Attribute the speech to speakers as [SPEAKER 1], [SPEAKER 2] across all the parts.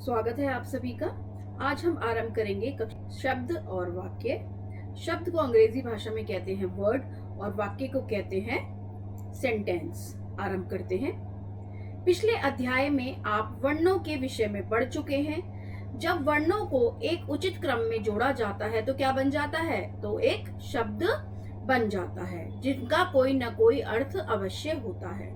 [SPEAKER 1] स्वागत है आप सभी का। आज हम आरंभ करेंगे शब्द और वाक्य। शब्द को अंग्रेजी भाषा में कहते हैं वर्ड और वाक्य को कहते हैं सेंटेंस। आरंभ करते हैं। पिछले अध्याय में आप वर्णों के विषय में पढ़ चुके हैं। जब वर्णों को एक उचित क्रम में जोड़ा जाता है तो क्या बन जाता है? तो एक शब्द बन जाता है जिनका कोई न कोई अर्थ अवश्य होता है।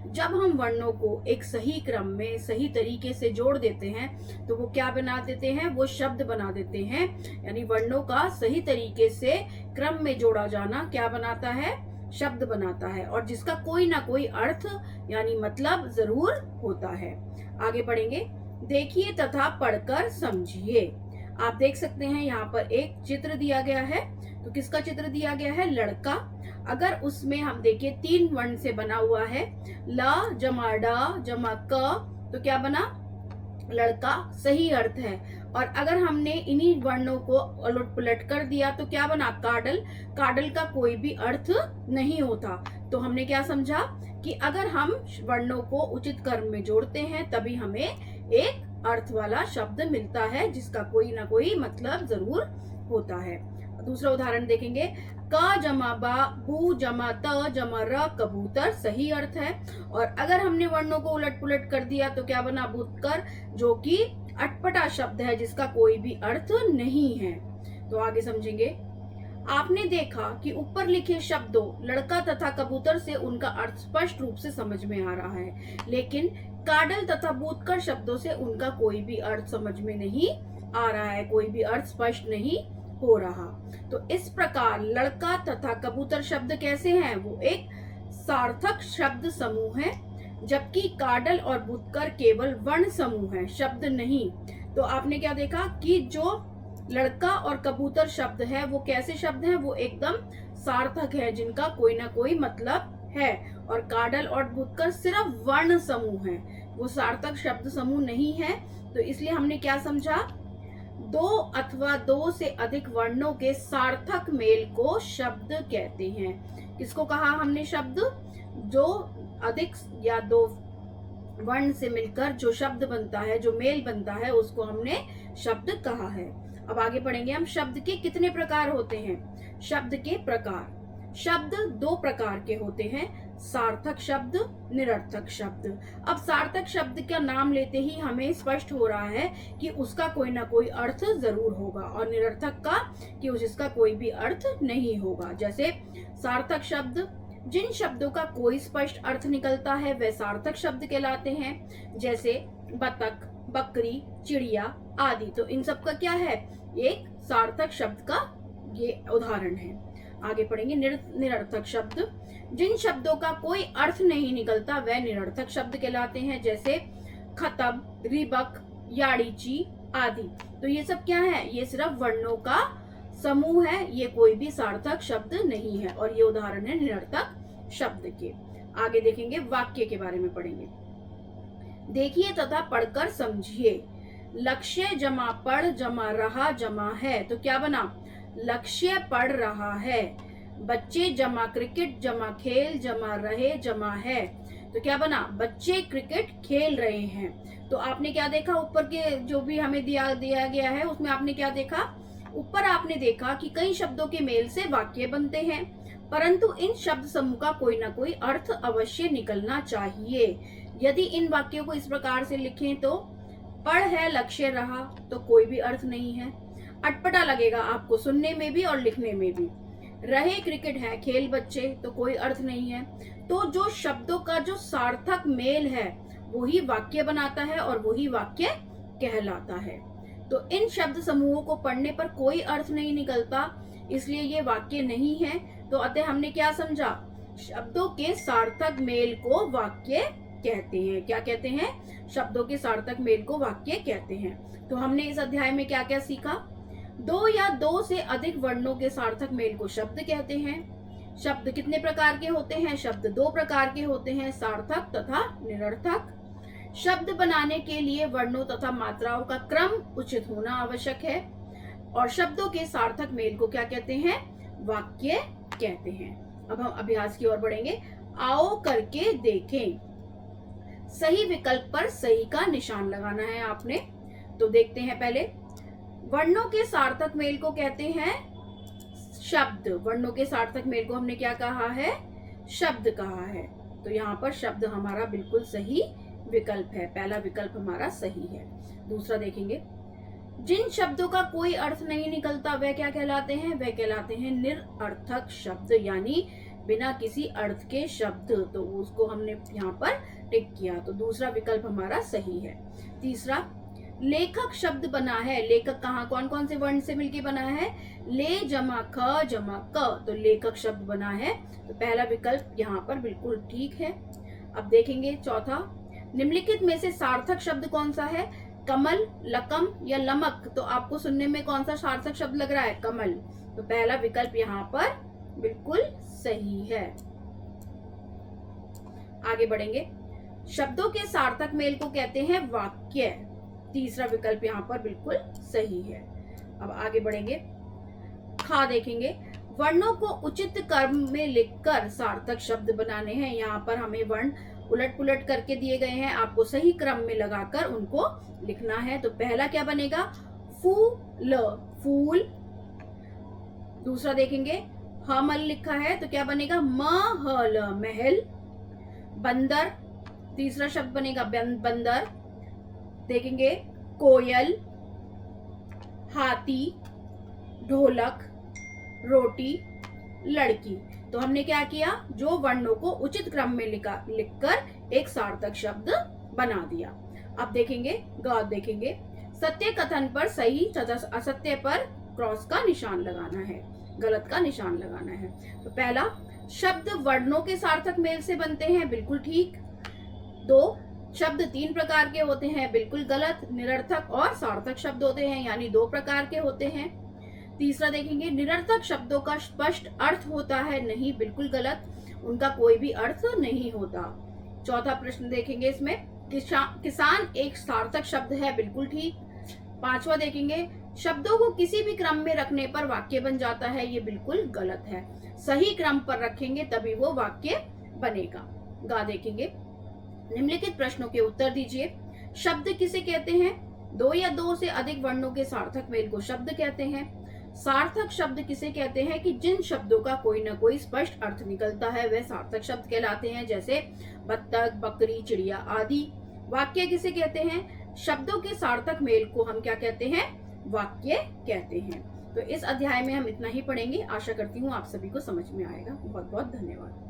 [SPEAKER 1] जब हम वर्णों को एक सही क्रम में सही तरीके से जोड़ देते हैं तो वो क्या बना देते हैं? वो शब्द बना देते हैं। यानी वर्णों का सही तरीके से क्रम में जोड़ा जाना क्या बनाता है? शब्द बनाता है, और जिसका कोई ना कोई अर्थ यानी मतलब जरूर होता है। आगे पढ़ेंगे। देखिए तथा पढ़कर समझिए। आप देख सकते हैं यहाँ पर एक चित्र दिया गया है। तो किसका चित्र दिया गया है? लड़का। अगर उसमें हम देखें 3 वर्ण से बना हुआ है, ला जमा डा जमा क, तो क्या बना? लड़का। सही अर्थ है। और अगर हमने इन्हीं वर्णों को उलट पुलट कर दिया तो क्या बना? काडल। काडल का कोई भी अर्थ नहीं होता। तो हमने क्या समझा कि अगर हम वर्णों को उचित क्रम में जोड़ते हैं तभी हमें एक अर्थ वाला शब्द मिलता है जिसका कोई ना कोई मतलब जरूर होता है। दूसरा उदाहरण देखेंगे। क जमा बा बू जमा त जमा र कबूतर सही अर्थ है। और अगर हमने वर्णों को उलट पुलट कर दिया तो क्या बना? बुतकर, जो कि अटपटा शब्द है जिसका कोई भी अर्थ नहीं है। तो आगे समझेंगे। आपने देखा कि ऊपर लिखे शब्दों लड़का तथा कबूतर से उनका अर्थ स्पष्ट रूप से समझ में आ रहा है, लेकिन काडल तथा बूतकर शब्दों से उनका कोई भी अर्थ समझ में नहीं आ रहा है, कोई भी अर्थ स्पष्ट नहीं हो रहा। तो इस प्रकार लड़का तथा कबूतर शब्द कैसे हैं? वो एक सार्थक शब्द समूह है, जबकि काडल और बुतकर केवल वर्ण समूह है, शब्द नहीं। तो आपने क्या देखा कि जो लड़का और कबूतर शब्द है वो कैसे शब्द हैं? वो एकदम सार्थक है, जिनका कोई ना कोई मतलब है। और काडल और बुतकर सिर्फ वर्ण समूह है, वो सार्थक शब्द समूह नहीं है। तो इसलिए हमने क्या समझा? 2 अथवा 2 से अधिक वर्णों के सार्थक मेल को शब्द कहते हैं। किसको कहा हमने शब्द? जो अधिक या 2 वर्ण से मिलकर जो शब्द बनता है, जो मेल बनता है, उसको हमने शब्द कहा है। अब आगे पढ़ेंगे हम। शब्द के कितने प्रकार होते हैं? शब्द के प्रकार। शब्द 2 प्रकार के होते हैं, सार्थक शब्द, निरर्थक शब्द। अब सार्थक शब्द का नाम लेते ही हमें स्पष्ट हो रहा है कि उसका कोई ना कोई अर्थ जरूर होगा, और निरर्थक का कि जिसका कोई भी अर्थ नहीं होगा। जैसे सार्थक शब्द, जिन शब्दों का कोई स्पष्ट अर्थ निकलता है वे सार्थक शब्द कहलाते हैं। जैसे बतख, बकरी, चिड़िया आदि। तो इन सब का क्या है? एक सार्थक शब्द का ये उदाहरण है। आगे पढ़ेंगे। निरर्थक शब्द, जिन शब्दों का कोई अर्थ नहीं निकलता वह निरर्थक शब्द कहलाते हैं। जैसे खतब, रिबक, याड़ीची आदि। तो ये सब क्या है? ये सिर्फ वर्णों का समूह है, ये कोई भी सार्थक शब्द नहीं है, और ये उदाहरण है निरर्थक शब्द के। आगे देखेंगे, वाक्य के बारे में पढ़ेंगे। देखिए तथा पढ़कर समझिए। लक्ष्य जमा पढ़ जमा रहा जमा है। तो क्या बना? लक्ष्य पढ़ रहा है। बच्चे जमा क्रिकेट जमा खेल जमा रहे जमा है। तो क्या बना? बच्चे क्रिकेट खेल रहे हैं। तो आपने क्या देखा? ऊपर के जो भी हमें दिया गया है उसमें आपने क्या देखा? ऊपर आपने देखा कि कई शब्दों के मेल से वाक्य बनते हैं, परंतु इन शब्द समूह का कोई ना कोई अर्थ अवश्य निकलना चाहिए। यदि इन वाक्यों को इस प्रकार से लिखें तो पढ़ है लक्ष्य रहा, तो कोई भी अर्थ नहीं है, अटपटा लगेगा आपको सुनने में भी और लिखने में भी। रहे क्रिकेट है खेल बच्चे, तो कोई अर्थ नहीं है। तो जो शब्दों का जो सार्थक मेल है वही वाक्य बनाता है और वही वाक्य कहलाता है। तो इन शब्द समूहों को पढ़ने पर कोई अर्थ नहीं निकलता, इसलिए ये वाक्य नहीं है। तो अतः हमने क्या समझा? शब्दों के सार्थक मेल को वाक्य कहते हैं। क्या कहते हैं? शब्दों के सार्थक मेल को वाक्य कहते हैं। तो हमने इस अध्याय में क्या क्या सीखा? 2 या 2 से अधिक वर्णों के सार्थक मेल को शब्द कहते हैं। शब्द कितने प्रकार के होते हैं? शब्द 2 प्रकार के होते हैं, सार्थक तथा निरर्थक। शब्द बनाने के लिए वर्णों तथा मात्राओं का क्रम उचित होना आवश्यक है, और शब्दों के सार्थक मेल को क्या कहते हैं? वाक्य कहते हैं। अब हम अभ्यास की ओर बढ़ेंगे। आओ करके देखें। सही विकल्प पर सही का निशान लगाना है आपने। तो देखते हैं पहले, वर्णों के सार्थक मेल को कहते हैं शब्द। वर्णों के सार्थक मेल को हमने क्या कहा है? शब्द कहा है। तो यहाँ पर शब्द हमारा बिल्कुल सही विकल्प है, पहला विकल्प हमारा सही है। दूसरा देखेंगे, जिन शब्दों का कोई अर्थ नहीं निकलता वह क्या कहलाते हैं? वह कहलाते हैं निरर्थक शब्द, यानी बिना किसी अर्थ के शब्द। तो उसको हमने यहाँ पर टिक किया, तो दूसरा विकल्प हमारा सही है। तीसरा, लेखक शब्द बना है। लेखक कहाँ कौन कौन से वर्ण से मिलके बना है? ले जमा ख जमा क, तो लेखक शब्द बना है। तो पहला विकल्प यहाँ पर बिल्कुल ठीक है। अब देखेंगे चौथा, निम्नलिखित में से सार्थक शब्द कौन सा है? कमल, लकम या लमक। तो आपको सुनने में कौन सा सार्थक शब्द लग रहा है? कमल। तो पहला विकल्प यहाँ पर बिल्कुल सही है। आगे बढ़ेंगे, शब्दों के सार्थक मेल को कहते हैं वाक्य। तीसरा विकल्प यहाँ पर बिल्कुल सही है। अब आगे बढ़ेंगे, खा देखेंगे, वर्णों को उचित क्रम में लिखकर सार्थक शब्द बनाने हैं। यहाँ पर हमें वर्ण उलट पुलट करके दिए गए हैं, आपको सही क्रम में लगाकर उनको लिखना है। तो पहला क्या बनेगा? फूल, फूल। दूसरा देखेंगे, हमल लिखा है तो क्या बनेगा? महल, महल। बंदर, तीसरा शब्द बनेगा बंदर। देखेंगे, कोयल, हाथी, ढोलक, रोटी, लड़की। तो हमने क्या किया? जो वर्णों को उचित क्रम में लिखकर एक सार्थक शब्द बना दिया। अब देखेंगे ग देखेंगे, सत्य कथन पर सही तथा असत्य पर क्रॉस का निशान लगाना है, गलत का निशान लगाना है। तो पहला, शब्द वर्णों के सार्थक मेल से बनते हैं, बिल्कुल ठीक। दो, शब्द 3 प्रकार के होते हैं, बिल्कुल गलत। निरर्थक और सार्थक शब्द होते हैं, यानी 2 प्रकार के होते हैं। तीसरा देखेंगे, निरर्थक शब्दों का स्पष्ट अर्थ होता है, नहीं, बिल्कुल गलत, उनका कोई भी अर्थ नहीं होता। चौथा प्रश्न देखेंगे, इसमें किसान एक सार्थक शब्द है, बिल्कुल ठीक। पांचवा देखेंगे, शब्दों को किसी भी क्रम में रखने पर वाक्य बन जाता है, ये बिल्कुल गलत है। सही क्रम पर रखेंगे तभी वो वाक्य बनेगा। गा देखेंगे, निम्नलिखित प्रश्नों के उत्तर दीजिए। शब्द किसे कहते हैं? 2 या 2 से अधिक वर्णों के सार्थक मेल को शब्द कहते हैं। सार्थक शब्द किसे कहते हैं? कि जिन शब्दों का कोई ना कोई स्पष्ट अर्थ निकलता है वह सार्थक शब्द कहलाते हैं, जैसे बत्तख, बकरी, चिड़िया आदि। वाक्य किसे कहते हैं? शब्दों के सार्थक मेल को हम क्या कहते हैं? वाक्य कहते हैं। तो इस अध्याय में हम इतना ही पढ़ेंगे। आशा करती हूँ आप सभी को समझ में आएगा। बहुत बहुत धन्यवाद।